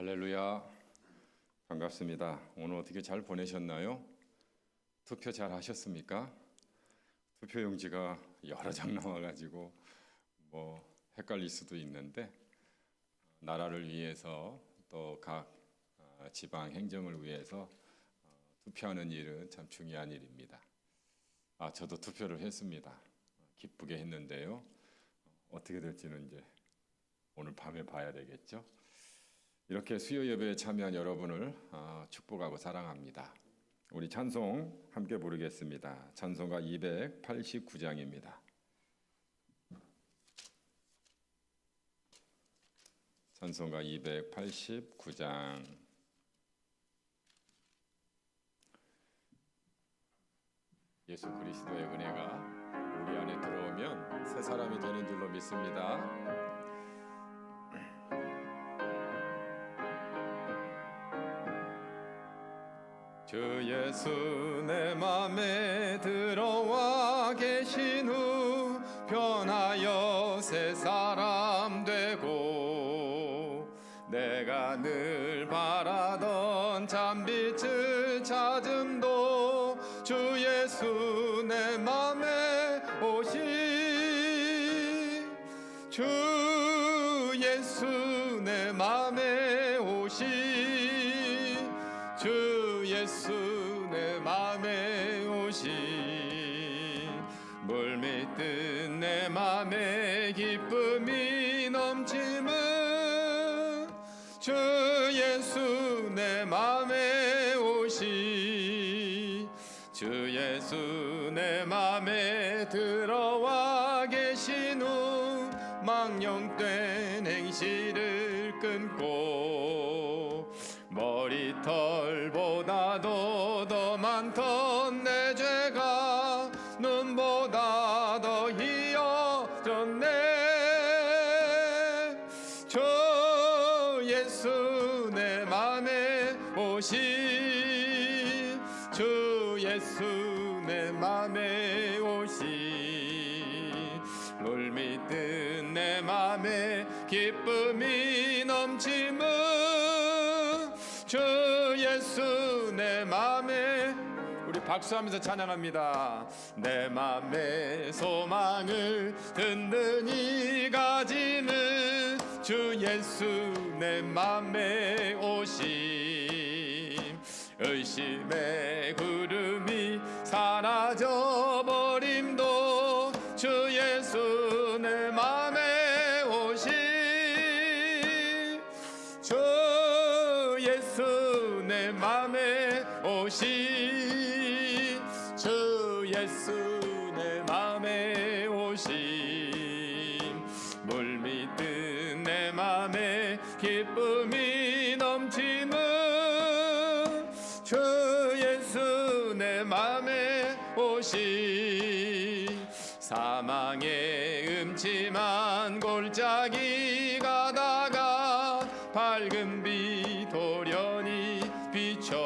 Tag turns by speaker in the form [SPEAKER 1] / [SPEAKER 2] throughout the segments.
[SPEAKER 1] 할렐루야, 반갑습니다. 오늘 어떻게 잘 보내셨나요? 투표 잘 하셨습니까? 투표용지가 여러 장 나와가지고 헷갈릴 수도 있는데, 나라를 위해서 또 각 지방 행정을 위해서 투표하는 일은 참 중요한 일입니다. 저도 투표를 했습니다. 기쁘게 했는데요. 어떻게 될지는 이제 오늘 밤에 봐야 되겠죠. 이렇게 수요 예배에 참여한 여러분을 축복하고 사랑합니다. 우리 찬송 함께 부르겠습니다. 찬송가 289장입니다. 찬송가 289장. 예수 그리스도의 은혜가 우리 안에 들어오면 새 사람이 되는 줄로 믿습니다. 주 예수 내 맘에 들어와 계신 후 변하여 새 사람 되고 내가 늘 바라던 참빛을 찾음도 주 예수 내 맘에 오시 주 예수 내 맘에 오시 주 예수 내 맘에 오시 물밀듯 내 맘에 기쁨이 넘치는 주 예수 내 맘에 오시 주 예수 내 맘에 들어와 계신 후 망령된 행실을 끊고 머리털보다도 더 많던 내 죄가 눈보다 더 희어졌네 주 예수 내 맘에 오시 주 예수 내 맘에 오시 물밀듯 내 맘에 기쁨이 넘치는 주 예수 내 맘에 우리 박수하면서 찬양합니다. 내 맘의 소망을 든든히 가지는 주 예수 내 맘에 오심 의심의 구름이 사라져 버림도 주 예수 내 맘에 오심 주 예수 내 맘에 오시 주 예수 내 맘에 오시 물밀듯 내 맘에 기쁨이 넘치는 주 예수 내 맘에 오시 사망의 음침한 골짜기 가다가 밝은 빛 도련히 비춰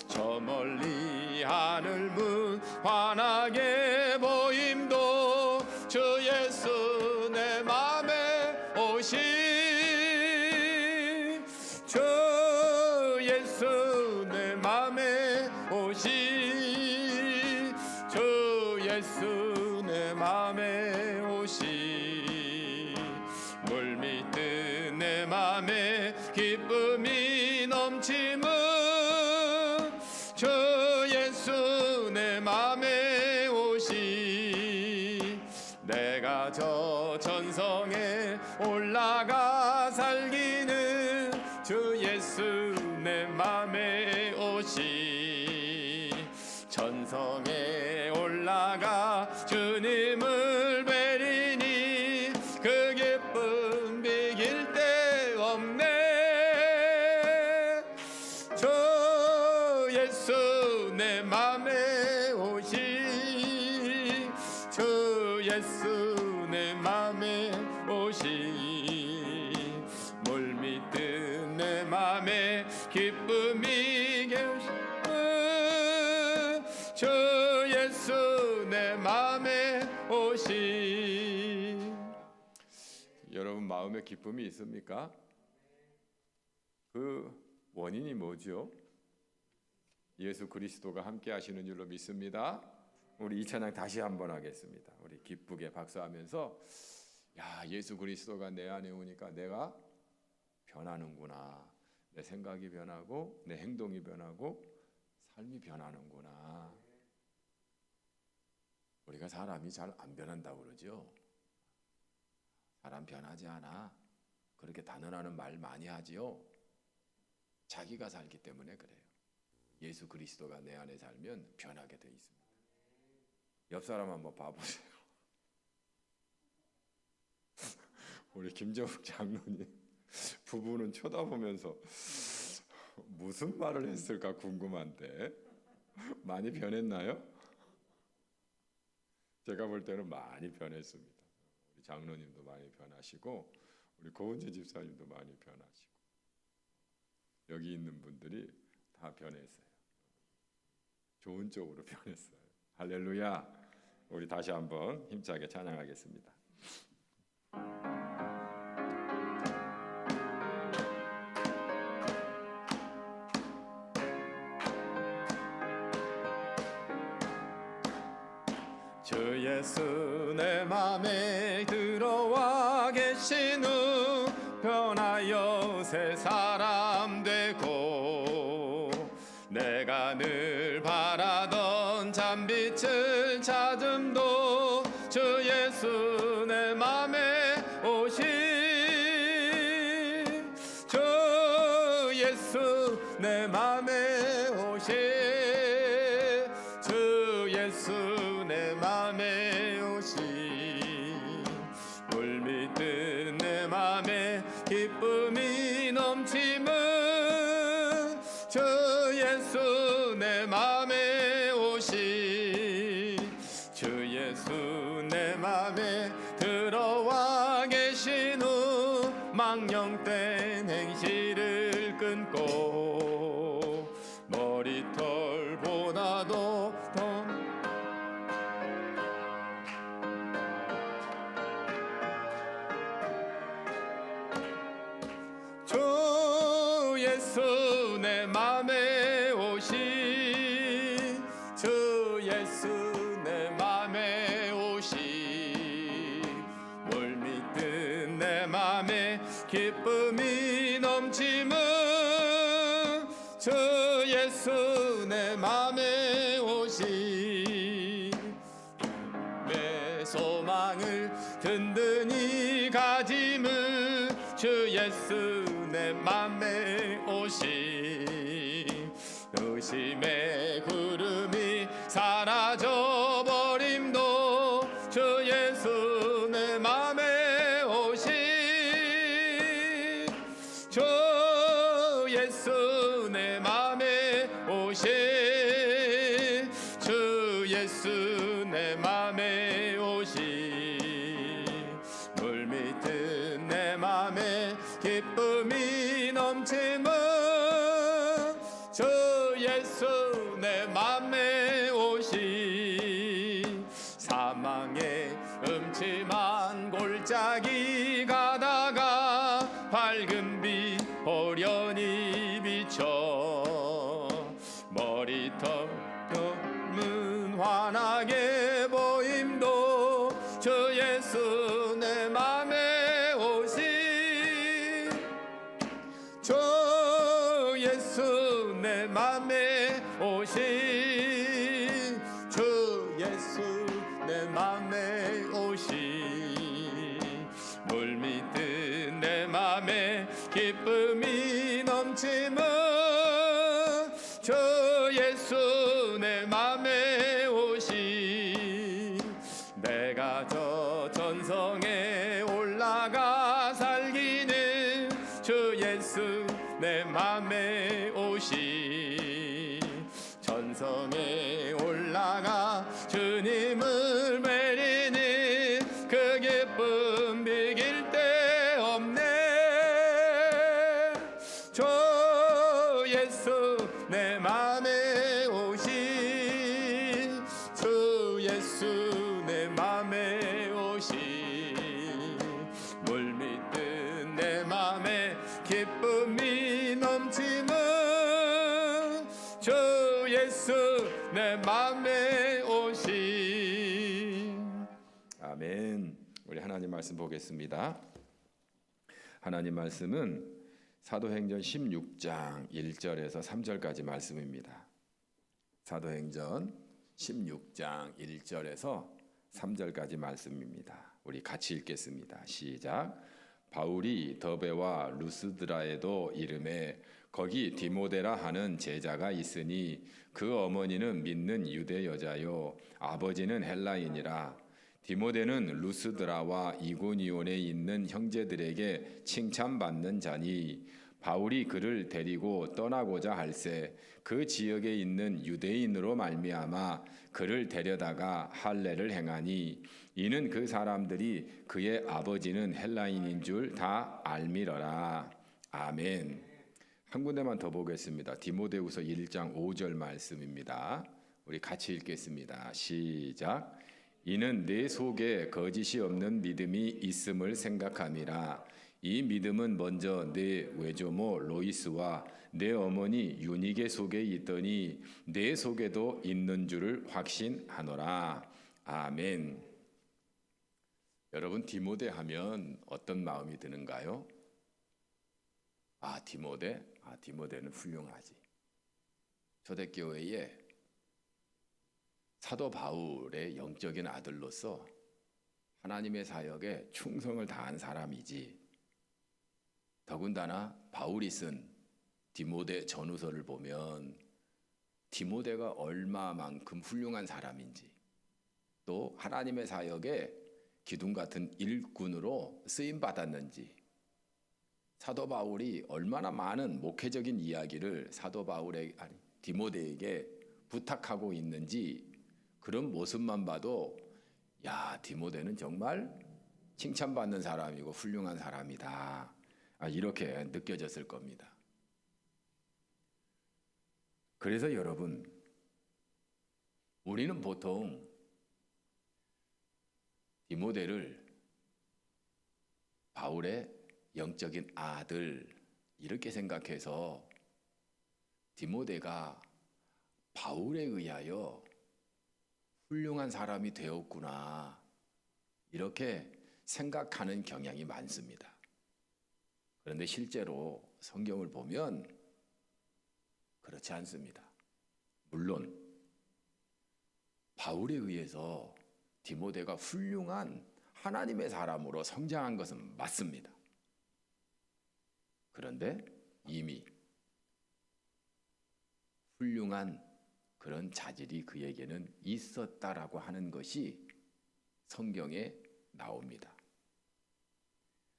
[SPEAKER 1] 저 멀리 하늘 문 환하게 보임도 주 예수 내 맘에 오시 주 예수 내 맘에 오시 주 예수 내 맘에 오시 물밀듯 내 맘에 기쁨이 넘치는 주 예수 내 맘에 오시 내가 저 천성에 올라가 살기는 주 예수 내 맘에 오시 천성에 올라가 주님을 뵈리니 그 기쁨 비길 데 없네 주 예수 내 맘에 오시 주 예수 내 맘에 오시 물밀듯 내 맘에 기쁨이 계시는 주 예수 내 맘에 오시 여러분 마음에 기쁨이 있습니까? 그 원인이 뭐죠? 예수 그리스도가 함께 하시는 줄로 믿습니다. 우리 이 찬양 다시 한번 하겠습니다. 우리 기쁘게 박수하면서 야, 예수 그리스도가 내 안에 오니까 내가 변하는구나. 내 생각이 변하고 내 행동이 변하고 삶이 변하는구나. 우리가 사람이 잘 안 변한다고 그러죠. 사람 변하지 않아. 그렇게 단언하는 말 많이 하지요. 자기가 살기 때문에 그래요. 예수 그리스도가 내 안에 살면 변하게 돼 있습니다. 옆 사람 한번 봐보세요. 우리 김정욱 장로님 부부는 쳐다보면서 무슨 말을 했을까 궁금한데 많이 변했나요? 제가 볼 때는 많이 변했습니다. 우리 장로님도 많이 변하시고 우리 고은재 집사님도 많이 변하시고 여기 있는 분들이 다 변했어요. 좋은 쪽으로 변했어요. 할렐루야. 우리 다시 한번 힘차게 찬양하겠습니다. 주 예수 내 맘에 들어와 계신 후 변하여 새 사람 되고 내가 늘 바라던 참빛을 찾음도 주 예수 내 맘에 오신 주 예수 내 맘에 오신 주 예수 내 맘에 오신 물밀듯 내 맘에 기쁨이 넘치는 주 예수 내 맘에 오신 주 예수 내 맘에 들어와 계신 후 망령된 행실을 끊고 머리털보다도 더 주 예수 내 맘에 오신 주 예수 내 맘에 오신 물밀듯 내 맘에 기쁨이 넘치는 주 예수 내 맘에 오신 내 소망을 든든히 가짐을 주 예수 내 맘에 오신 의심의 구름이 사라져버림도 주 예수 내 맘에 오신 주 예수 내 맘에 오신 주 예수 내 맘에 오신 물밀듯 내 맘에 기쁨이 넘치는 주 예수 내 맘에 오신 사망의 음침한 골짜기 가다가 밝은 빛 호련히 비춰 머리털 문 환하게 보임도 주 예수 내 맘에 오신 주 예수 내 맘에 오신 주 예수 내 맘에 오신 물밀듯 내 맘에 기쁨이 넘치는 주 예수 내 맘에 오신 내가 저 전성에 올라가 살기는 주 예수 내 맘에 오신 전성에 올라가 주님을 뵈리는 그 기쁨 비길 데 없네 주 예수 내 맘에 오신 주 예수 내 맘에 오신 물밀듯 내 맘에 기쁨이 넘 외침은 주 예수 내 맘에 오신. 아멘. 우리 하나님 말씀 보겠습니다. 하나님 말씀은 사도행전 16장 1절에서 3절까지 말씀입니다. 사도행전 16장 1절에서 3절까지 말씀입니다. 우리 같이 읽겠습니다. 시작. 바울이 더베와 루스드라에도 이름에 거기 디모데라 하는 제자가 있으니 그 어머니는 믿는 유대 여자요 아버지는 헬라인이라. 디모데는 루스드라와 이고니온에 있는 형제들에게 칭찬받는 자니 바울이 그를 데리고 떠나고자 할새 그 지역에 있는 유대인으로 말미암아 그를 데려다가 할례를 행하니 이는 그 사람들이 그의 아버지는 헬라인인 줄 다 알미러라. 아멘. 한 군데만 더 보겠습니다. 디모데후서 1장 5절 말씀입니다. 우리 같이 읽겠습니다. 시작. 이는 내 속에 거짓이 없는 믿음이 있음을 생각함이라. 이 믿음은 먼저 내 외조모 로이스와 내 어머니 유니게 속에 있더니 내 속에도 있는 줄을 확신하노라. 아멘. 여러분, 디모데 하면 어떤 마음이 드는가요? 디모데? 디모데는 훌륭하지. 초대교회에 사도 바울의 영적인 아들로서 하나님의 사역에 충성을 다한 사람이지. 더군다나 바울이 쓴 디모데 전후서를 보면 디모데가 얼마만큼 훌륭한 사람인지, 또 하나님의 사역에 기둥 같은 일꾼으로 쓰임 받았는지, 사도 바울이 얼마나 많은 목회적인 이야기를 디모데에게 부탁하고 있는지, 그런 모습만 봐도 디모데는 정말 칭찬받는 사람이고 훌륭한 사람이다, 이렇게 느껴졌을 겁니다. 그래서 여러분, 우리는 보통 디모데를 바울의 영적인 아들 이렇게 생각해서 디모데가 바울에 의하여 훌륭한 사람이 되었구나, 이렇게 생각하는 경향이 많습니다. 그런데 실제로 성경을 보면 그렇지 않습니다. 물론 바울에 의해서 디모데가 훌륭한 하나님의 사람으로 성장한 것은 맞습니다. 그런데 이미 훌륭한 그런 자질이 그에게는 있었다라고 하는 것이 성경에 나옵니다.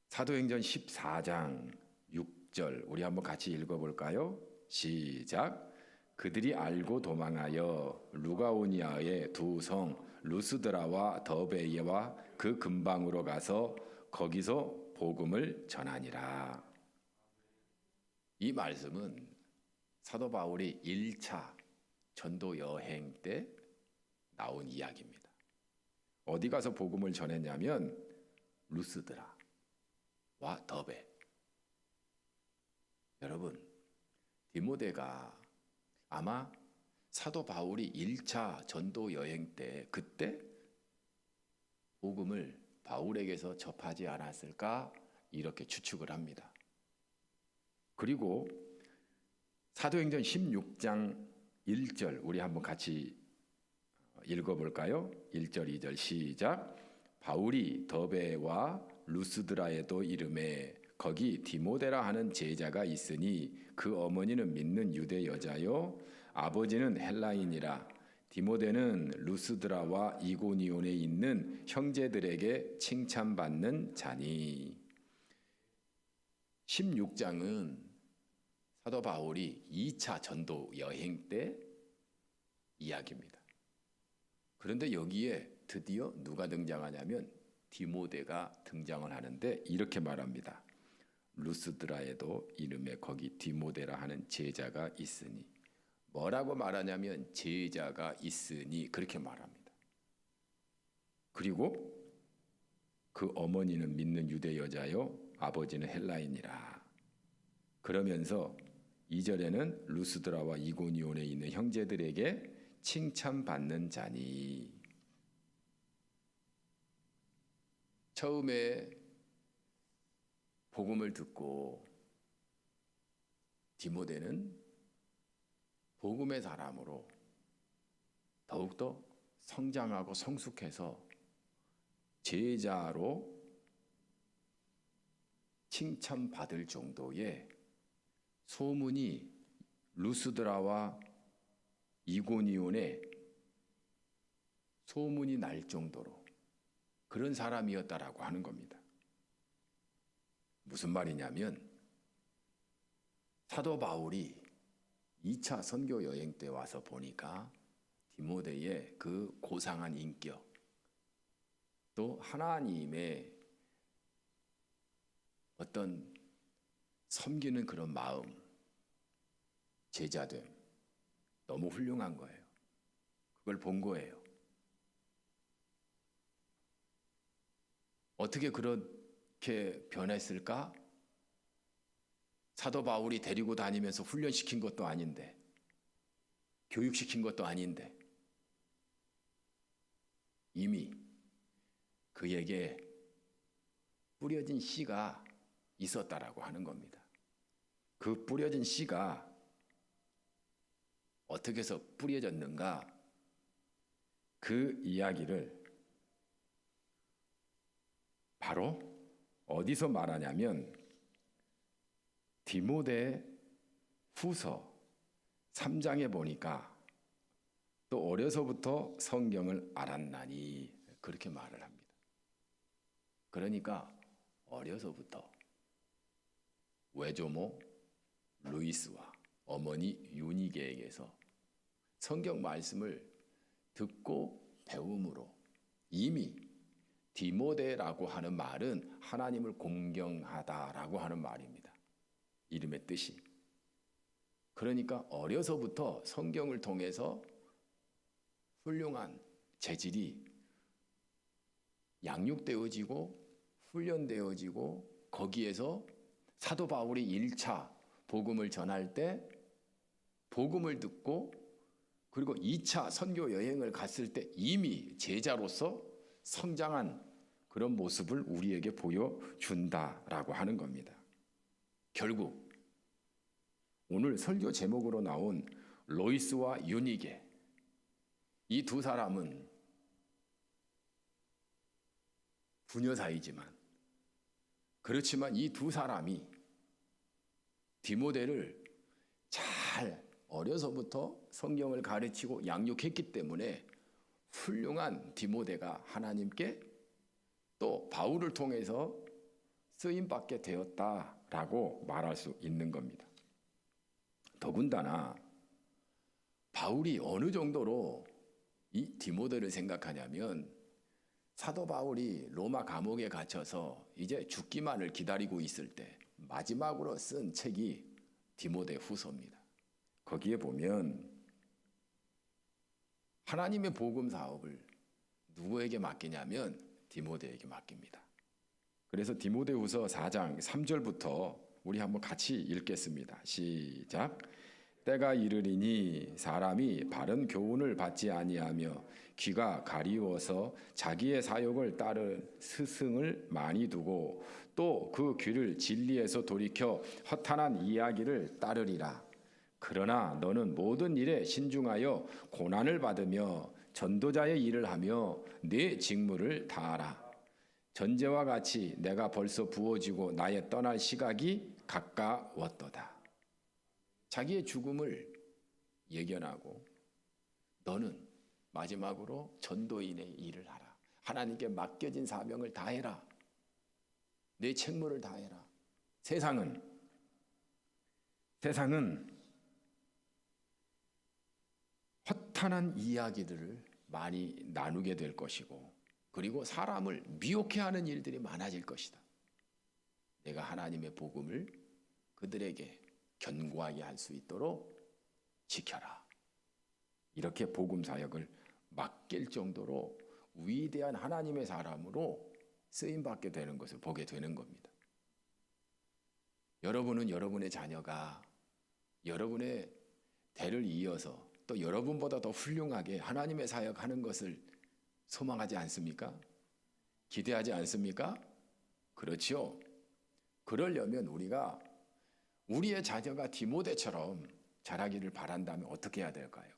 [SPEAKER 1] 사도행전 14장 6절 우리 한번 같이 읽어볼까요? 시작. 그들이 알고 도망하여 루가오니아의 두 성 루스드라와 더베이와 그 근방으로 가서 거기서 복음을 전하니라. 이 말씀은 사도 바울이 1차 전도 여행 때 나온 이야기입니다. 어디 가서 복음을 전했냐면 루스드라와 더베. 여러분, 디모데가 아마 사도 바울이 1차 전도 여행 때 그때 복음을 바울에게서 접하지 않았을까, 이렇게 추측을 합니다. 그리고 사도행전 16장 1절 우리 한번 같이 읽어볼까요? 1절 2절 시작. 바울이 더베와 루스드라에도 이름에 거기 디모데라 하는 제자가 있으니 그 어머니는 믿는 유대 여자요 아버지는 헬라인이라. 디모데는 루스드라와 이고니온에 있는 형제들에게 칭찬받는 자니. 16장은 사도 바울이 2차 전도 여행 때 이야기입니다. 그런데 여기에 드디어 누가 등장하냐면 디모데가 등장을 하는데 이렇게 말합니다. 루스드라에도 이름에 거기 디모데라 하는 제자가 있으니. 뭐라고 말하냐면 제자가 있으니, 그렇게 말합니다. 그리고 그 어머니는 믿는 유대 여자요 아버지는 헬라인이라. 그러면서 2절에는 루스드라와 이고니온에 있는 형제들에게 칭찬받는 자니. 처음에 복음을 듣고 디모데는 복음의 사람으로 더욱더 성장하고 성숙해서 제자로 칭찬받을 정도의 소문이 루스드라와 이고니온에 소문이 날 정도로 그런 사람이었다라고 하는 겁니다. 무슨 말이냐면 사도 바울이 2차 선교 여행 때 와서 보니까 디모데의 그 고상한 인격, 또 하나님의 어떤 섬기는 그런 마음, 제자됨, 너무 훌륭한 거예요. 그걸 본 거예요. 어떻게 그렇게 변했을까? 사도 바울이 데리고 다니면서 훈련시킨 것도 아닌데, 교육시킨 것도 아닌데, 이미 그에게 뿌려진 씨가 있었다라고 하는 겁니다. 그 뿌려진 씨가 어떻게 해서 뿌려졌는가? 그 이야기를 바로 어디서 말하냐면 디모데 후서 3장에 보니까 또 어려서부터 성경을 알았나니 그렇게 말을 합니다. 그러니까 어려서부터 외조모 루이스와 어머니 유니게에게서 성경 말씀을 듣고 배움으로 이미 디모데라고 하는 말은 하나님을 공경하다라고 하는 말입니다. 이름의 뜻이. 그러니까 어려서부터 성경을 통해서 훌륭한 재질이 양육되어지고 훈련되어지고 거기에서 사도 바울이 1차 복음을 전할 때 복음을 듣고 그리고 2차 선교 여행을 갔을 때 이미 제자로서 성장한 그런 모습을 우리에게 보여준다라고 하는 겁니다. 결국 오늘 설교 제목으로 나온 로이스와 유니게, 이 두 사람은 부녀 사이지만 그렇지만 이 두 사람이 디모데를 잘 어려서부터 성경을 가르치고 양육했기 때문에 훌륭한 디모데가 하나님께 또 바울을 통해서 쓰임받게 되었다라고 말할 수 있는 겁니다. 더군다나 바울이 어느 정도로 이 디모데를 생각하냐면 사도 바울이 로마 감옥에 갇혀서 이제 죽기만을 기다리고 있을 때 마지막으로 쓴 책이 디모데 후서입니다. 거기에 보면 하나님의 복음 사업을 누구에게 맡기냐면 디모데에게 맡깁니다. 그래서 디모데 후서 4장 3절부터 우리 한번 같이 읽겠습니다. 시작. 때가 이르리니 사람이 바른 교훈을 받지 아니하며 귀가 가리워서 자기의 사욕을 따른 스승을 많이 두고 또 그 귀를 진리에서 돌이켜 허탄한 이야기를 따르리라. 그러나 너는 모든 일에 신중하여 고난을 받으며 전도자의 일을 하며 네 직무를 다하라. 전제와 같이 내가 벌써 부어지고 나의 떠날 시각이 가까웠도다. 자기의 죽음을 예견하고 너는 마지막으로 전도인의 일을 하라. 하나님께 맡겨진 사명을 다해라. 내 책무를 다해라. 세상은 허탄한 이야기들을 많이 나누게 될 것이고 그리고 사람을 미혹해 하는 일들이 많아질 것이다. 내가 하나님의 복음을 그들에게 견고하게 할 수 있도록 지켜라. 이렇게 복음 사역을 맡길 정도로 위대한 하나님의 사람으로 쓰임받게 되는 것을 보게 되는 겁니다. 여러분은 여러분의 자녀가 여러분의 대를 이어서 또 여러분보다 더 훌륭하게 하나님의 사역하는 것을 소망하지 않습니까? 기대하지 않습니까? 그렇죠. 그러려면 우리가 우리의 자녀가 디모데처럼 자라기를 바란다면 어떻게 해야 될까요?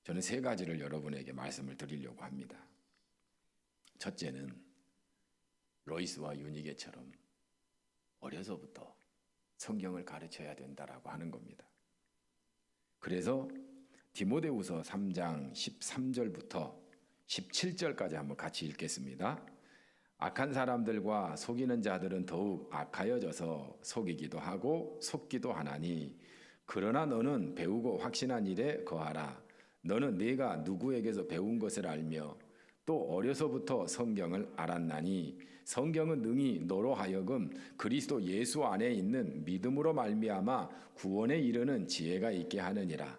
[SPEAKER 1] 저는 세 가지를 여러분에게 말씀을 드리려고 합니다. 첫째는 로이스와 유니게처럼 어려서부터 성경을 가르쳐야 된다라고 하는 겁니다. 그래서 디모데후서 3장 13절부터 17절까지 한번 같이 읽겠습니다. 악한 사람들과 속이는 자들은 더욱 악하여져서 속이기도 하고 속기도 하나니 그러나 너는 배우고 확신한 일에 거하라. 너는 네가 누구에게서 배운 것을 알며 또 어려서부터 성경을 알았나니 성경은 능히 너로 하여금 그리스도 예수 안에 있는 믿음으로 말미암아 구원에 이르는 지혜가 있게 하느니라.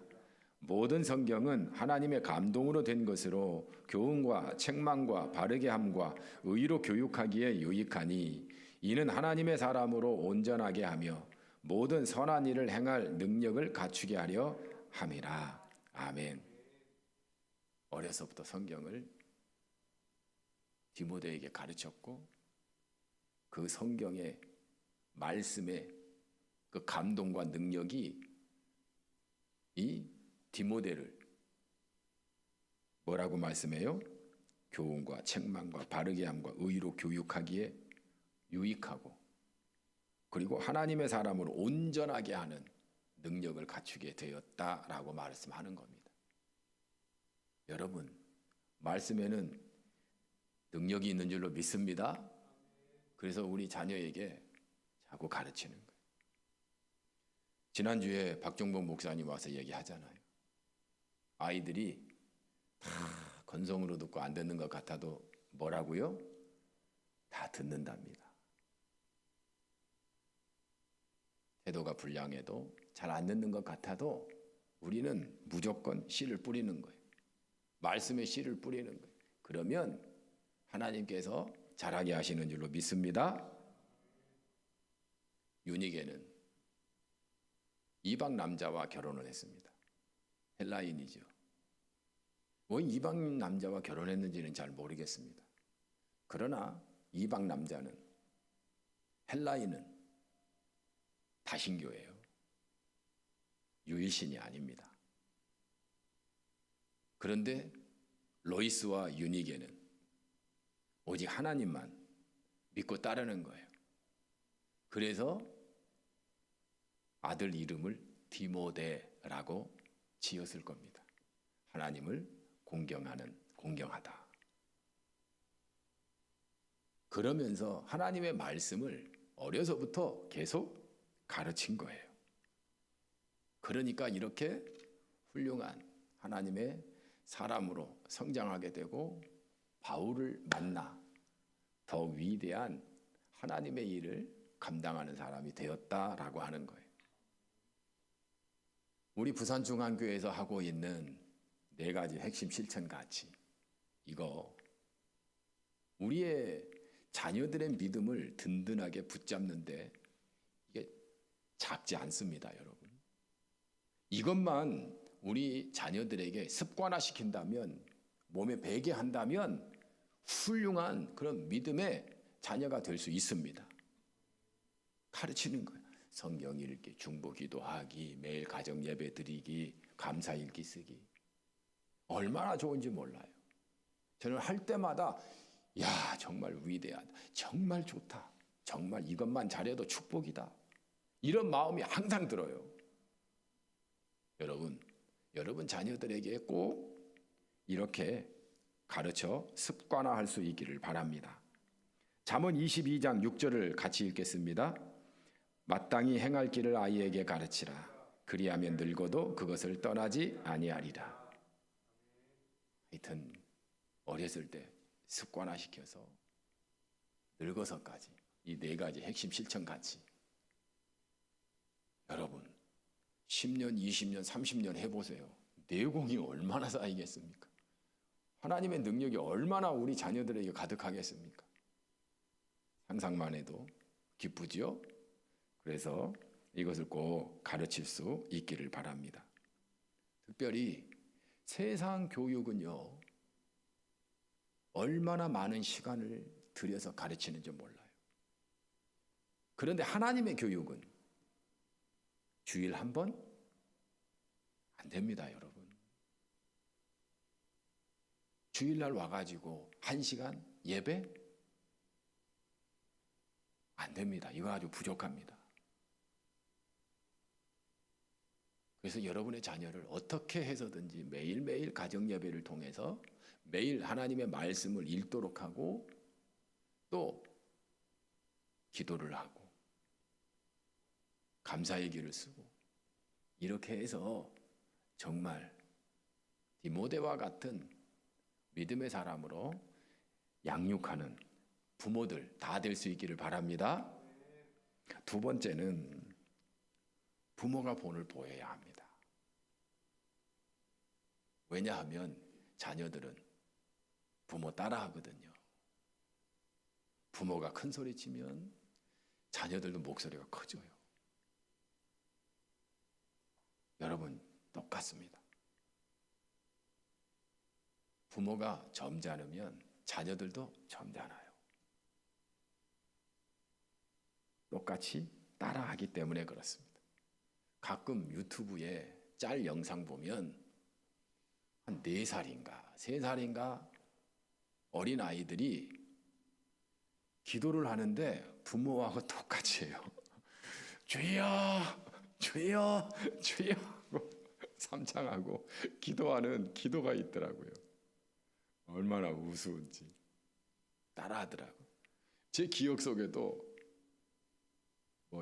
[SPEAKER 1] 모든 성경은 하나님의 감동으로 된 것으로 교훈과 책망과 바르게 함과 의로 교육하기에 유익하니 이는 하나님의 사람으로 온전하게 하며 모든 선한 일을 행할 능력을 갖추게 하려 함이라. 아멘. 어려서부터 성경을 디모데에게 가르쳤고 그 성경의 말씀의 그 감동과 능력이 이 디모데를 뭐라고 말씀해요? 교훈과 책망과 바르게 함과 의로 교육하기에 유익하고 그리고 하나님의 사람으로 온전하게 하는 능력을 갖추게 되었다라고 말씀하는 겁니다. 여러분, 말씀에는 능력이 있는 줄로 믿습니다. 그래서 우리 자녀에게 자꾸 가르치는 거예요. 지난주에 박종복 목사님 와서 얘기하잖아요. 아이들이 다 건성으로 듣고 안 듣는 것 같아도 뭐라고요? 다 듣는답니다. 태도가 불량해도 잘 안 듣는 것 같아도 우리는 무조건 씨를 뿌리는 거예요. 말씀에 씨를 뿌리는 거예요. 그러면 하나님께서 자라게 하시는 줄로 믿습니다. 유니게는 이방 남자와 결혼을 했습니다. 헬라인이죠. 왜 이방 남자와 결혼했는지는 잘 모르겠습니다. 그러나 이방 남자는 헬라인은 다신교예요. 유일신이 아닙니다. 그런데 로이스와 유니게는 오직 하나님만 믿고 따르는 거예요. 그래서 아들 이름을 디모데라고 지었을 겁니다. 하나님을 공경하다. 그러면서 하나님의 말씀을 어려서부터 계속 가르친 거예요. 그러니까 이렇게 훌륭한 하나님의 사람으로 성장하게 되고 바울을 만나 더 위대한 하나님의 일을 감당하는 사람이 되었다라고 하는 거예요. 우리 부산중앙교회에서 하고 있는 4가지 핵심 실천 가치, 이거 우리의 자녀들의 믿음을 든든하게 붙잡는데 이게 작지 않습니다, 여러분. 이것만 우리 자녀들에게 습관화시킨다면, 몸에 배게 한다면 훌륭한 그런 믿음의 자녀가 될 수 있습니다. 가르치는 거예요. 성경 읽기, 중보 기도하기, 매일 가정 예배 드리기, 감사 일기 쓰기. 얼마나 좋은지 몰라요. 저는 할 때마다 야, 정말 위대하다. 정말 좋다. 정말 이것만 잘해도 축복이다. 이런 마음이 항상 들어요. 여러분 자녀들에게 꼭 이렇게 가르쳐 습관화할 수 있기를 바랍니다. 잠언 22장 6절을 같이 읽겠습니다. 마땅히 행할 길을 아이에게 가르치라. 그리하면 늙어도 그것을 떠나지 아니하리라. 하여튼 어렸을 때 습관화시켜서 늙어서까지 이 4가지 핵심 실천 가치, 여러분 10년, 20년, 30년 해보세요. 내공이 얼마나 쌓이겠습니까? 하나님의 능력이 얼마나 우리 자녀들에게 가득하겠습니까? 상상만 해도 기쁘지요? 그래서 이것을 꼭 가르칠 수 있기를 바랍니다. 특별히 세상 교육은요, 얼마나 많은 시간을 들여서 가르치는지 몰라요. 그런데 하나님의 교육은 주일 한 번? 안 됩니다, 여러분. 주일날 와가지고 1시간 예배? 안 됩니다. 이거 아주 부족합니다. 그래서 여러분의 자녀를 어떻게 해서든지 매일매일 가정예배를 통해서 매일 하나님의 말씀을 읽도록 하고 또 기도를 하고 감사의 기를 쓰고 이렇게 해서 정말 디모데와 같은 믿음의 사람으로 양육하는 부모들 다 될 수 있기를 바랍니다. 두 번째는 부모가 본을 보여야 합니다. 왜냐하면 자녀들은 부모 따라하거든요. 부모가 큰 소리 치면 자녀들도 목소리가 커져요. 여러분 똑같습니다. 부모가 점잖으면 자녀들도 점잖아요. 똑같이 따라하기 때문에 그렇습니다. 가끔 유튜브에 짤 영상 보면 한 4살인가 3살인가 어린 아이들이 기도를 하는데 부모하고 똑같이 해요. 주여 주여 주여 하고 삼창하고 기도하는 기도가 있더라고요. 얼마나 우스운지 따라하더라고요. 제 기억 속에도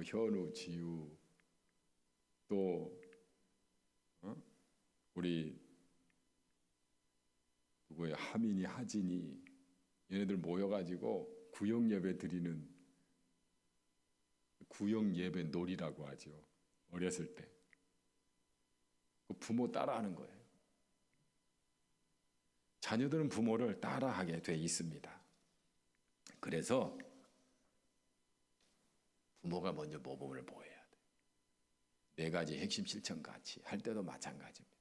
[SPEAKER 1] 현우, 지우 또 우리 누구예요? 하민이, 하진이 얘네들 모여가지고 구역 예배 드리는 구역 예배 놀이라고 하죠. 어렸을 때 부모 따라하는 거예요. 자녀들은 부모를 따라하게 돼 있습니다. 그래서 부모가 먼저 모범을 보여야 돼. 4가지 핵심 실천 같이 할 때도 마찬가지입니다.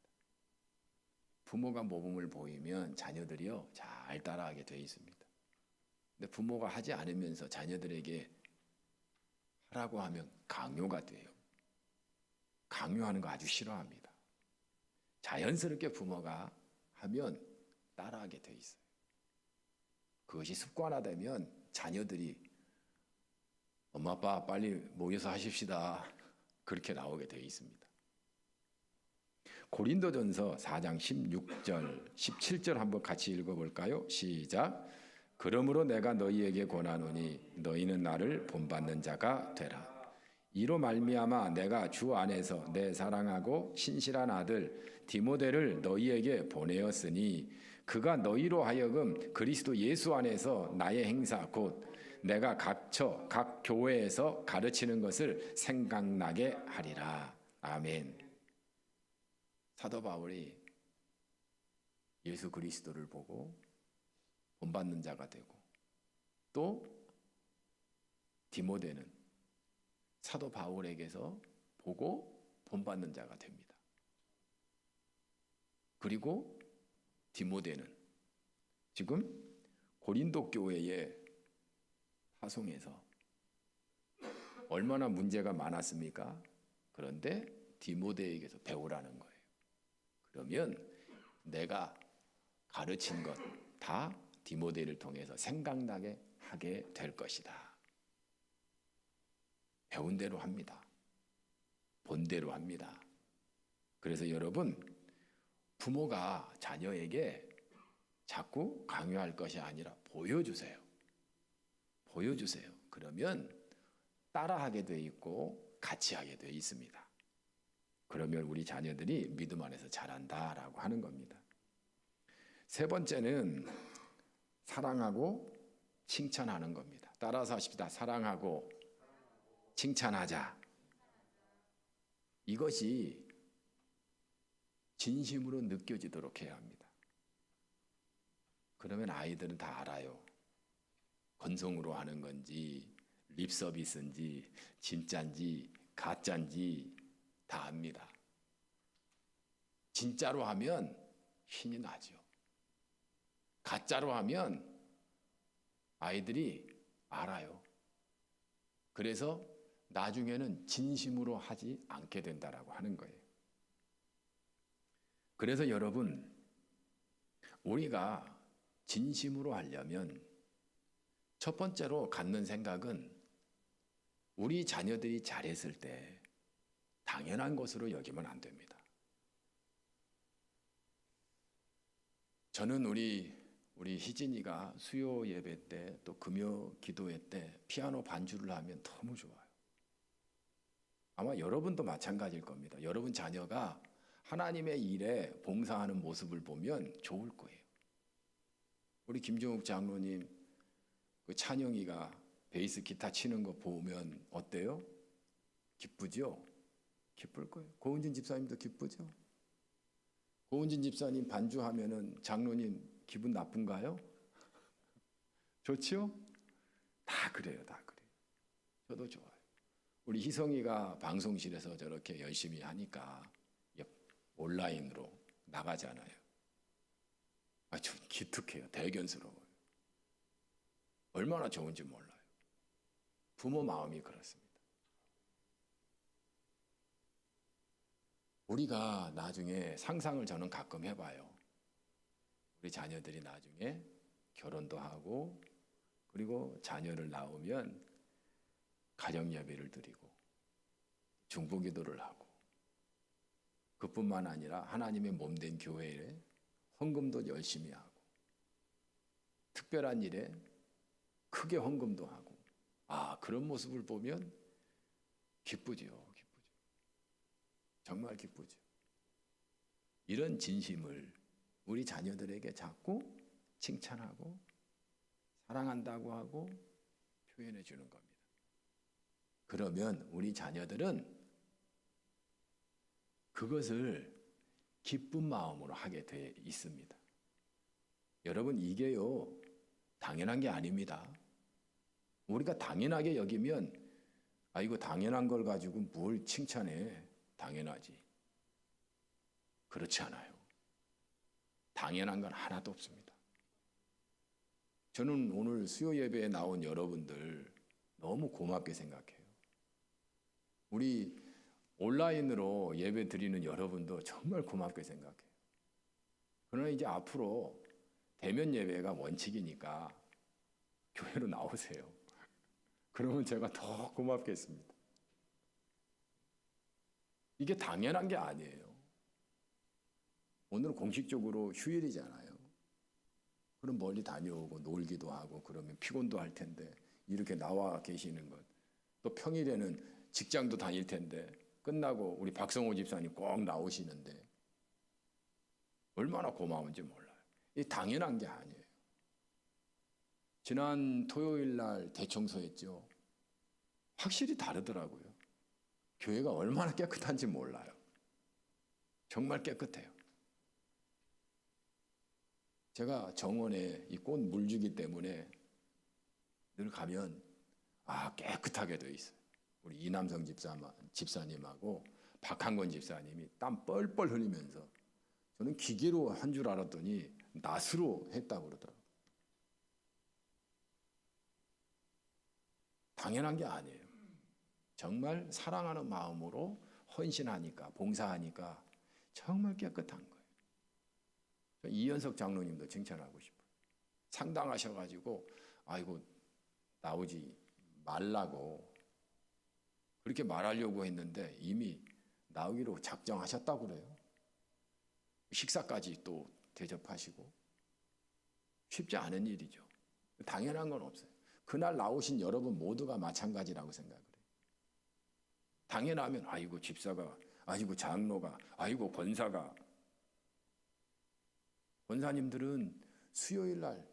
[SPEAKER 1] 부모가 모범을 보이면 자녀들이요 잘 따라하게 돼 있습니다. 근데 부모가 하지 않으면서 자녀들에게 하라고 하면 강요가 돼요. 강요하는 거 아주 싫어합니다. 자연스럽게 부모가 하면 따라하게 돼 있어요. 그것이 습관화되면 자녀들이 엄마 아빠 빨리 모여서 하십시다 그렇게 나오게 돼 있습니다. 고린도전서 4장 16절 17절 한번 같이 읽어볼까요? 시작. 그러므로 내가 너희에게 권하노니 너희는 나를 본받는 자가 되라. 이로 말미암아 내가 주 안에서 내 사랑하고 신실한 아들 디모데를 너희에게 보내었으니 그가 너희로 하여금 그리스도 예수 안에서 나의 행사 곧 내가 각처 각 교회에서 가르치는 것을 생각나게 하리라. 아멘. 사도 바울이 예수 그리스도를 보고 본받는 자가 되고 또 디모데는 사도 바울에게서 보고 본받는 자가 됩니다. 그리고 디모데는 지금 고린도 교회에 파송해서 얼마나 문제가 많았습니까? 그런데 디모데에게서 배우라는 거예요. 그러면 내가 가르친 것 다 디모데를 통해서 생각나게 하게 될 것이다. 배운 대로 합니다. 본 대로 합니다. 그래서 여러분 부모가 자녀에게 자꾸 강요할 것이 아니라 보여주세요. 보여주세요. 그러면 따라하게 돼 있고 같이 하게 돼 있습니다. 그러면 우리 자녀들이 믿음 안에서 자란다라고 하는 겁니다. 세 번째는 사랑하고 칭찬하는 겁니다. 따라서 하십시다. 사랑하고 칭찬하자. 이것이 진심으로 느껴지도록 해야 합니다. 그러면 아이들은 다 알아요. 건성으로 하는 건지 립서비스인지 진짜인지 가짜인지 다 압니다. 진짜로 하면 신이 나죠. 가짜로 하면 아이들이 알아요. 그래서 나중에는 진심으로 하지 않게 된다라고 하는 거예요. 그래서 여러분, 우리가 진심으로 하려면 첫 번째로 갖는 생각은 우리 자녀들이 잘했을 때 당연한 것으로 여기면 안 됩니다. 저는 우리 희진이가 수요 예배 때 또 금요 기도회 때 피아노 반주를 하면 너무 좋아요. 아마 여러분도 마찬가지일 겁니다. 여러분 자녀가 하나님의 일에 봉사하는 모습을 보면 좋을 거예요. 우리 김종욱 장로님 그 찬영이가 베이스 기타 치는 거 보면 어때요? 기쁘죠? 기쁠 거예요. 고은진 집사님도 기쁘죠? 고은진 집사님 반주하면은 장로님 기분 나쁜가요? 좋죠? 다 그래요, 다 그래요. 저도 좋아요. 우리 희성이가 방송실에서 저렇게 열심히 하니까 온라인으로 나가잖아요. 좀 기특해요. 대견스러워요. 얼마나 좋은지 몰라요. 부모 마음이 그렇습니다. 우리가 나중에 상상을 저는 가끔 해봐요. 우리 자녀들이 나중에 결혼도 하고 그리고 자녀를 낳으면 가정 예배를 드리고 중보기도를 하고 그뿐만 아니라 하나님의 몸된 교회에 헌금도 열심히 하고 특별한 일에 크게 헌금도 하고 그런 모습을 보면 기쁘죠. 정말 기쁘죠. 이런 진심을 우리 자녀들에게 자꾸 칭찬하고 사랑한다고 하고 표현해 주는 겁니다. 그러면 우리 자녀들은 그것을 기쁜 마음으로 하게 돼 있습니다. 여러분, 이게요 당연한 게 아닙니다. 우리가 당연하게 여기면 이거 당연한 걸 가지고 뭘 칭찬해. 당연하지. 그렇지 않아요. 당연한 건 하나도 없습니다. 저는 오늘 수요 예배에 나온 여러분들 너무 고맙게 생각해요. 우리 온라인으로 예배 드리는 여러분도 정말 고맙게 생각해요. 그러나 이제 앞으로 대면 예배가 원칙이니까 교회로 나오세요. 그러면 제가 더 고맙겠습니다. 이게 당연한 게 아니에요. 오늘은 공식적으로 휴일이잖아요. 그럼 멀리 다녀오고 놀기도 하고 그러면 피곤도 할 텐데 이렇게 나와 계시는 것. 또 평일에는 직장도 다닐 텐데 끝나고 우리 박성호 집사님 꼭 나오시는데 얼마나 고마운지 몰라요. 이게 당연한 게 아니에요. 지난 토요일 날 대청소했죠. 확실히 다르더라고요. 교회가 얼마나 깨끗한지 몰라요. 정말 깨끗해요. 제가 정원에 이 꽃 물 주기 때문에 늘 가면 깨끗하게 되어 있어요. 우리 이남성 집사님하고 박한권 집사님이 땀 뻘뻘 흘리면서 저는 기계로 한 줄 알았더니 낫으로 했다고 그러더라고요. 당연한 게 아니에요. 정말 사랑하는 마음으로 헌신하니까 봉사하니까 정말 깨끗한 거예요. 이현석 장로님도 칭찬하고 싶어요. 상당하셔가지고 나오지 말라고 그렇게 말하려고 했는데 이미 나오기로 작정하셨다고 그래요. 식사까지 또 대접하시고 쉽지 않은 일이죠. 당연한 건 없어요. 그날 나오신 여러분 모두가 마찬가지라고 생각을 해요. 당연하면 집사가, 장로가, 권사가. 권사님들은 수요일 날,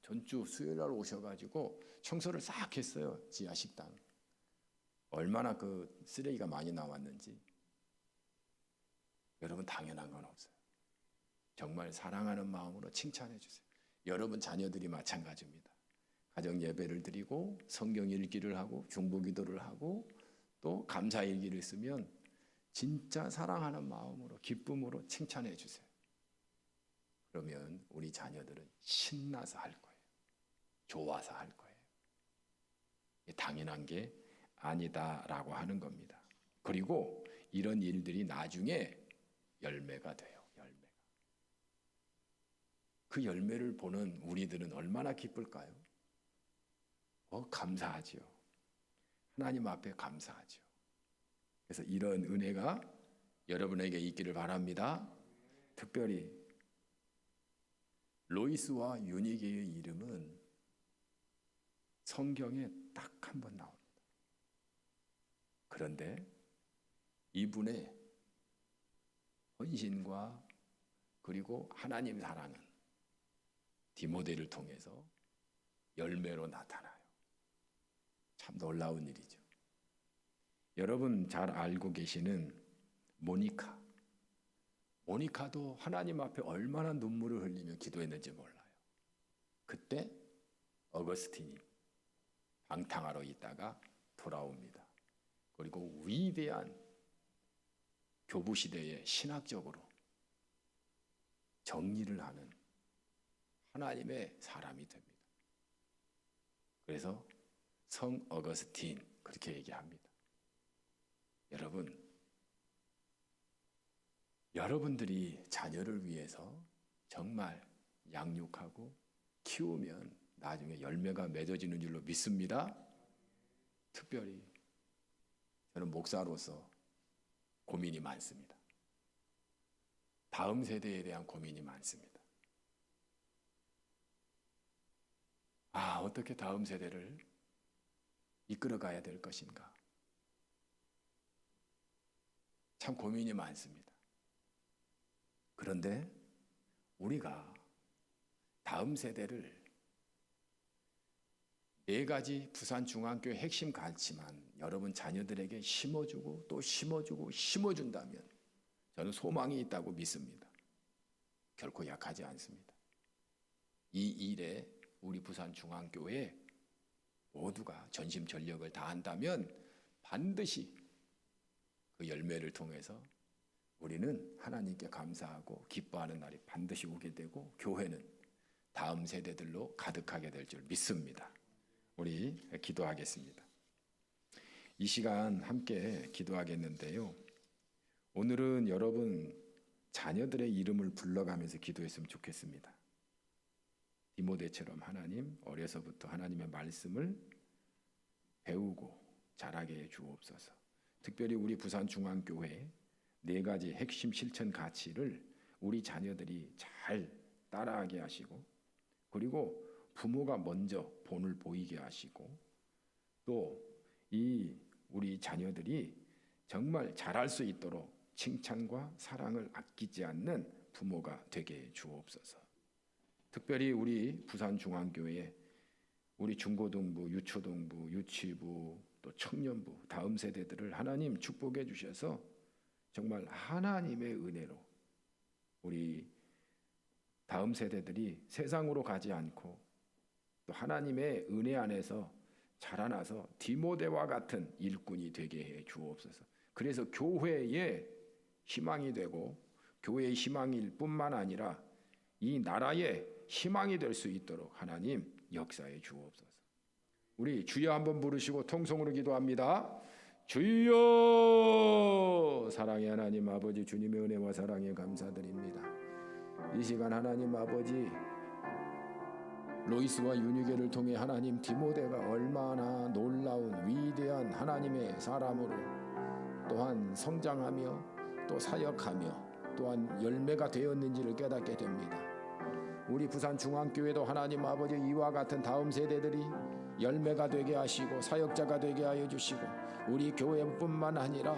[SPEAKER 1] 전주 수요일 날 오셔가지고 청소를 싹 했어요. 지하 식당. 얼마나 그 쓰레기가 많이 나왔는지. 여러분 당연한 건 없어요. 정말 사랑하는 마음으로 칭찬해 주세요. 여러분 자녀들이 마찬가지입니다. 가정 예배를 드리고 성경 읽기를 하고 중보 기도를 하고 또 감사일기를 쓰면 진짜 사랑하는 마음으로 기쁨으로 칭찬해 주세요. 그러면 우리 자녀들은 신나서 할 거예요. 좋아서 할 거예요. 당연한 게 아니다라고 하는 겁니다. 그리고 이런 일들이 나중에 열매가 돼요. 그 열매를 보는 우리들은 얼마나 기쁠까요? 감사하지요. 하나님 앞에 감사하죠. 그래서 이런 은혜가 여러분에게 있기를 바랍니다. 특별히 로이스와 유니게의 이름은 성경에 딱 한 번 나옵니다. 그런데 이분의 헌신과 그리고 하나님 사랑은 디모데를 통해서 열매로 나타나요. 참 놀라운 일이죠. 여러분 잘 알고 계시는 모니카도 하나님 앞에 얼마나 눈물을 흘리며 기도했는지 몰라요. 그때 어거스틴이 방탕하러 있다가 돌아옵니다. 그리고 위대한 교부시대에 신학적으로 정리를 하는 하나님의 사람이 됩니다. 그래서 성 어거스틴 그렇게 얘기합니다. 여러분들이 자녀를 위해서 정말 양육하고 키우면 나중에 열매가 맺어지는 줄로 믿습니다. 특별히 저는 목사로서 고민이 많습니다. 다음 세대에 대한 고민이 많습니다. 어떻게 다음 세대를 이끌어가야 될 것인가? 참 고민이 많습니다. 그런데 우리가 다음 세대를 4가지 부산중앙교회 핵심 가치만 여러분 자녀들에게 심어주고 또 심어주고 심어준다면 저는 소망이 있다고 믿습니다. 결코 약하지 않습니다. 이 일에 우리 부산중앙교회 모두가 전심전력을 다한다면 반드시 그 열매를 통해서 우리는 하나님께 감사하고 기뻐하는 날이 반드시 오게 되고 교회는 다음 세대들로 가득하게 될 줄 믿습니다. 우리 기도하겠습니다. 이 시간 함께 기도하겠는데요. 오늘은 여러분 자녀들의 이름을 불러가면서 기도했으면 좋겠습니다. 디모데처럼 하나님 어려서부터 하나님의 말씀을 배우고 자라게 해 주옵소서. 특별히 우리 부산중앙교회 4가지 핵심 실천 가치를 우리 자녀들이 잘 따라하게 하시고 그리고 부모가 먼저 본을 보이게 하시고 또 이 우리 자녀들이 정말 잘할 수 있도록 칭찬과 사랑을 아끼지 않는 부모가 되게 해 주옵소서. 특별히 우리 부산중앙교회 우리 중고등부, 유초등부, 유치부 또 청년부 다음 세대들을 하나님 축복해 주셔서 정말 하나님의 은혜로 우리 다음 세대들이 세상으로 가지 않고 또 하나님의 은혜 안에서 자라나서 디모데와 같은 일꾼이 되게 해 주옵소서. 그래서 교회의 희망이 되고 교회의 희망일 뿐만 아니라 이 나라의 희망이 될 수 있도록 하나님 역사해 주옵소서. 우리 주여 한번 부르시고 통성으로 기도합니다. 주여! 사랑의 하나님 아버지 주님의 은혜와 사랑에 감사드립니다. 이 시간 하나님 아버지 로이스와 유니게를 통해 하나님 디모데가 얼마나 놀라운 위대한 하나님의 사람으로 또한 성장하며 또 사역하며 또한 열매가 되었는지를 깨닫게 됩니다. 우리 부산중앙교회도 하나님 아버지 이와 같은 다음 세대들이 열매가 되게 하시고 사역자가 되게 하여 주시고 우리 교회뿐만 아니라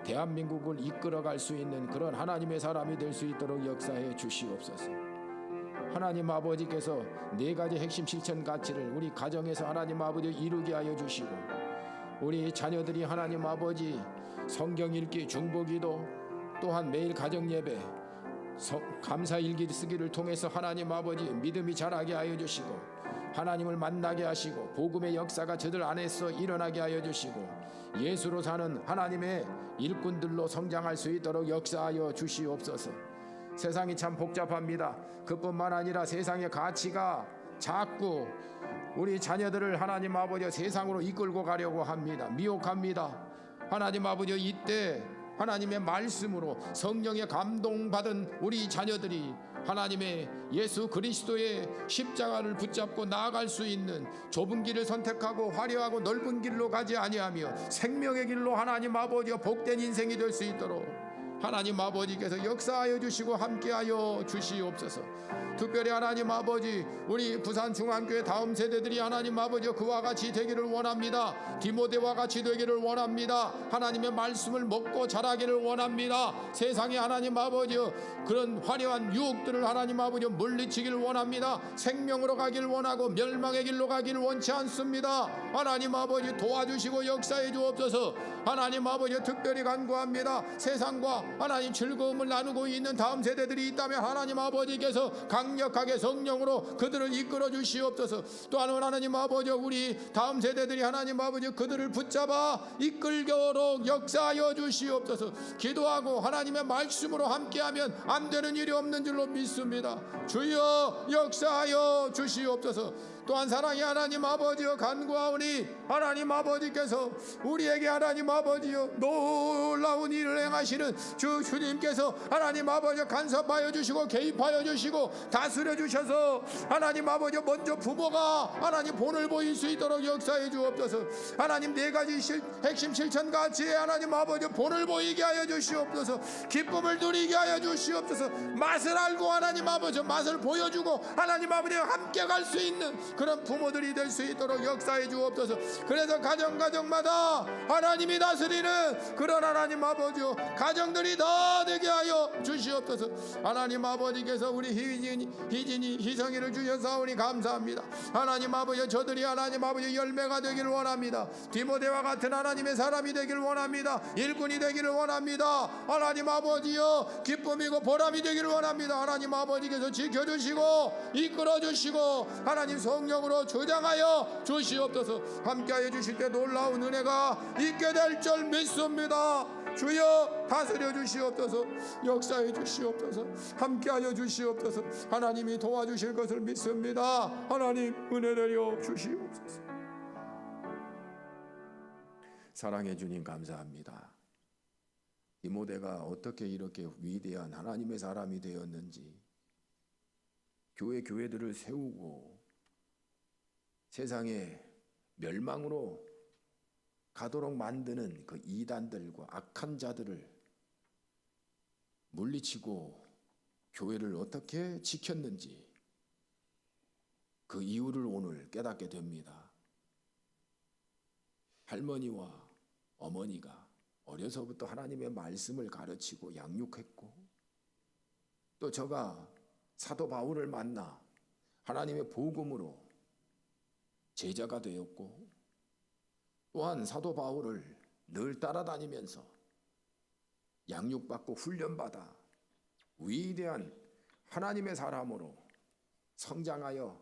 [SPEAKER 1] 대한민국을 이끌어갈 수 있는 그런 하나님의 사람이 될 수 있도록 역사해 주시옵소서. 하나님 아버지께서 4가지 핵심 실천 가치를 우리 가정에서 하나님 아버지 이루게 하여 주시고 우리 자녀들이 하나님 아버지 성경 읽기, 중보기도 또한 매일 가정 예배 감사일기 쓰기를 통해서 하나님 아버지 믿음이 자라게 하여 주시고
[SPEAKER 2] 하나님을 만나게 하시고 복음의 역사가 저들 안에서 일어나게 하여 주시고 예수로 사는 하나님의 일꾼들로 성장할 수 있도록 역사하여 주시옵소서. 세상이 참 복잡합니다. 그뿐만 아니라 세상의 가치가 자꾸 우리 자녀들을 하나님 아버지 세상으로 이끌고 가려고 합니다. 미혹합니다. 하나님 아버지 이때 하나님의 말씀으로 성령의 감동받은 우리 자녀들이 하나님의 예수 그리스도의 십자가를 붙잡고 나아갈 수 있는 좁은 길을 선택하고 화려하고 넓은 길로 가지 아니하며 생명의 길로 하나님 아버지와 복된 인생이 될 수 있도록 하나님 아버지께서 역사하여 주시고 함께하여 주시옵소서. 특별히 하나님 아버지 우리 부산중앙교회 다음 세대들이 하나님 아버지 그와 같이 되기를 원합니다. 디모데와 같이 되기를 원합니다. 하나님의 말씀을 먹고 자라기를 원합니다. 세상에 하나님 아버지 그런 화려한 유혹들을 하나님 아버지 물리치기를 원합니다. 생명으로 가기를 원하고 멸망의 길로 가기를 원치 않습니다. 하나님 아버지 도와주시고 역사해 주옵소서. 하나님 아버지 특별히 간구합니다. 세상과 하나님 즐거움을 나누고 있는 다음 세대들이 있다면 하나님 아버지께서 강력하게 성령으로 그들을 이끌어 주시옵소서. 또한 하나님 아버지 우리 다음 세대들이 하나님 아버지 그들을 붙잡아 이끌도록 역사하여 주시옵소서. 기도하고 하나님의 말씀으로 함께하면 안 되는 일이 없는 줄로 믿습니다. 주여 역사하여 주시옵소서. 또한 사랑의 하나님 아버지여 간구하오니 하나님 아버지께서 우리에게 하나님 아버지여 놀라운 일을 행하시는 주님께서 하나님 아버지 간섭하여 주시고 개입하여 주시고 다스려 주셔서 하나님 아버지 먼저 부모가 하나님 본을 보일 수 있도록 역사해 주옵소서. 하나님 네 가지 핵심 실천 가치에 하나님 아버지 본을 보이게 하여 주시옵소서. 기쁨을 누리게 하여 주시옵소서. 맛을 알고 하나님 아버지 맛을 보여주고 하나님 아버지와 함께 갈 수 있는 그런 부모들이 될 수 있도록 역사해 주옵소서. 그래서 가정마다 하나님이 다스리는 그런 하나님 아버지요 가정들이 다 되게 하여 주시옵소서. 하나님 아버지께서 우리 희진이 희성이를 주셔사오니 감사합니다. 하나님 아버지 저들이 하나님 아버지 열매가 되기를 원합니다. 디모데와 같은 하나님의 사람이 되기를 원합니다. 일꾼이 되기를 원합니다. 하나님 아버지여 기쁨이고 보람이 되기를 원합니다. 하나님 아버지께서 지켜주시고 이끌어주시고 하나님 성령으로 주장하여 주시옵소서. 함께하여 주실 때 놀라운 은혜가 있게 될 줄 믿습니다. 주여 다스려 주시옵소서. 역사해 주시옵소서. 함께하여 주시옵소서. 하나님이 도와주실 것을 믿습니다. 하나님 은혜 내려 주시옵소서. 사랑해 주님 감사합니다. 디모데가 어떻게 이렇게 위대한 하나님의 사람이 되었는지 교회들을 세우고 세상에 멸망으로 가도록 만드는 그 이단들과 악한 자들을 물리치고 교회를 어떻게 지켰는지 그 이유를 오늘 깨닫게 됩니다. 할머니와 어머니가 어려서부터 하나님의 말씀을 가르치고 양육했고 또 저가 사도 바울을 만나 하나님의 복음으로 제자가 되었고 또한 사도 바울을 늘 따라다니면서 양육받고 훈련받아 위대한 하나님의 사람으로 성장하여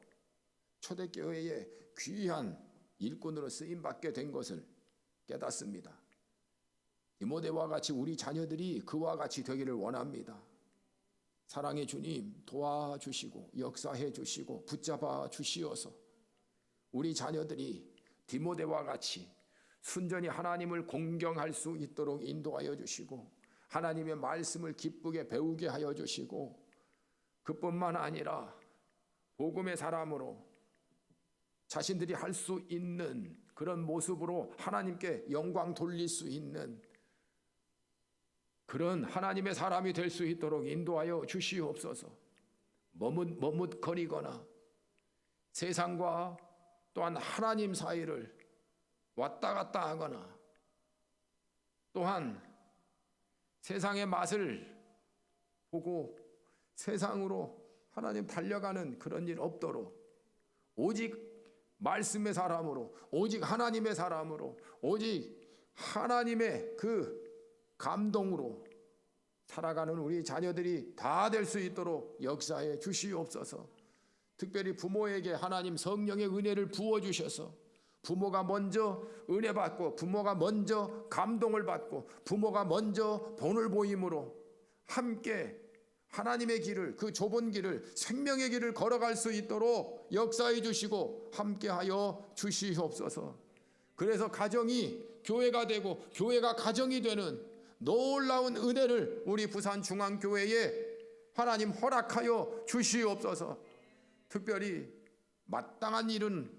[SPEAKER 2] 초대교회의 귀한 일꾼으로 쓰임받게 된 것을 깨닫습니다. 디모데와 같이 우리 자녀들이 그와 같이 되기를 원합니다. 사랑의 주님 도와주시고 역사해 주시고 붙잡아 주시어서 우리 자녀들이 디모데와 같이 순전히 하나님을 공경할 수 있도록 인도하여 주시고 하나님의 말씀을 기쁘게 배우게 하여 주시고 그뿐만 아니라 복음의 사람으로 자신들이 할 수 있는 그런 모습으로 하나님께 영광 돌릴 수 있는 그런 하나님의 사람이 될 수 있도록 인도하여 주시옵소서. 머뭇거리거나 세상과 또한 하나님 사이를 왔다 갔다 하거나 또한 세상의 맛을 보고 세상으로 하나님 달려가는 그런 일 없도록 오직 말씀의 사람으로 오직 하나님의 사람으로 오직 하나님의 그 감동으로 살아가는 우리 자녀들이 다 될 수 있도록 역사해 주시옵소서. 특별히 부모에게 하나님 성령의 은혜를 부어주셔서 부모가 먼저 은혜 받고 부모가 먼저 감동을 받고 부모가 먼저 본을 보임으로 함께 하나님의 길을, 그 좁은 길을, 생명의 길을 걸어갈 수 있도록 역사해 주시고 함께하여 주시옵소서. 그래서 가정이 교회가 되고 교회가 가정이 되는 놀라운 은혜를 우리 부산중앙교회에 하나님 허락하여 주시옵소서. 특별히 마땅한 일은,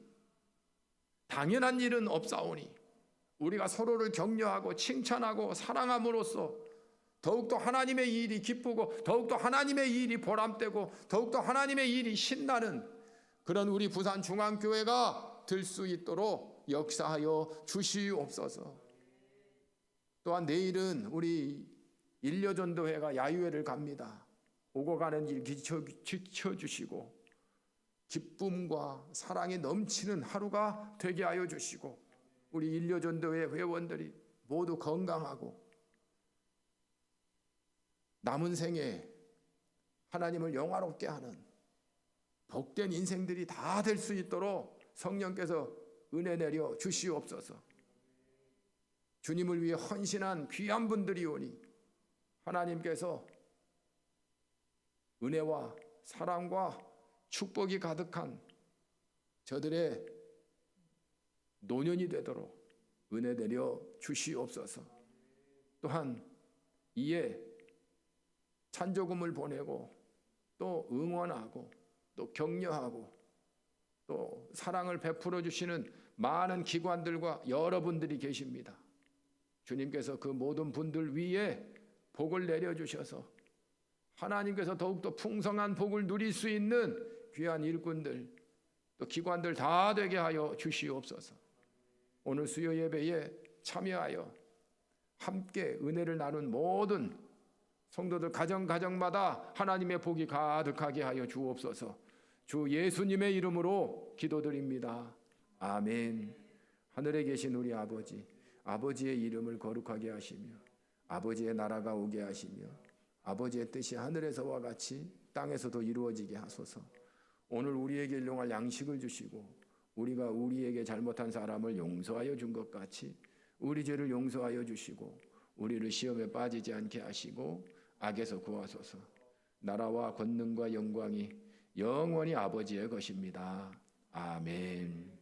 [SPEAKER 2] 당연한 일은 없사오니 우리가 서로를 격려하고 칭찬하고 사랑함으로써 더욱더 하나님의 일이 기쁘고 더욱더 하나님의 일이 보람되고 더욱더 하나님의 일이 신나는 그런 우리 부산중앙교회가 될 수 있도록 역사하여 주시옵소서. 또한 내일은 우리 일려전도회가 야유회를 갑니다. 오고 가는 일 지켜주시고 기쁨과 사랑이 넘치는 하루가 되게 하여 주시고 우리 일려전도회 회원들이 모두 건강하고 남은 생에 하나님을 영화롭게 하는 복된 인생들이 다 될 수 있도록 성령께서 은혜 내려 주시옵소서. 주님을 위해 헌신한 귀한 분들이 오니 하나님께서 은혜와 사랑과 축복이 가득한 저들의 노년이 되도록 은혜 내려 주시옵소서. 또한 이에 찬조금을 보내고 또 응원하고 또 격려하고 또 사랑을 베풀어 주시는 많은 기관들과 여러분들이 계십니다. 주님께서 그 모든 분들 위에 복을 내려주셔서 하나님께서 더욱더 풍성한 복을 누릴 수 있는 귀한 일꾼들 또 기관들 다 되게 하여 주시옵소서. 오늘 수요 예배에 참여하여 함께 은혜를 나눈 모든 성도들 가정마다 하나님의 복이 가득하게 하여 주옵소서. 주 예수님의 이름으로 기도드립니다. 아멘. 하늘에 계신 우리 아버지, 아버지의 이름을 거룩하게 하시며 아버지의 나라가 오게 하시며 아버지의 뜻이 하늘에서와 같이 땅에서도 이루어지게 하소서. 오늘 우리에게 일용할 양식을 주시고 우리가 우리에게 잘못한 사람을 용서하여 준 것 같이 우리 죄를 용서하여 주시고 우리를 시험에 빠지지 않게 하시고 악에서 구하소서. 나라와 권능과 영광이 영원히 아버지의 것입니다. 아멘.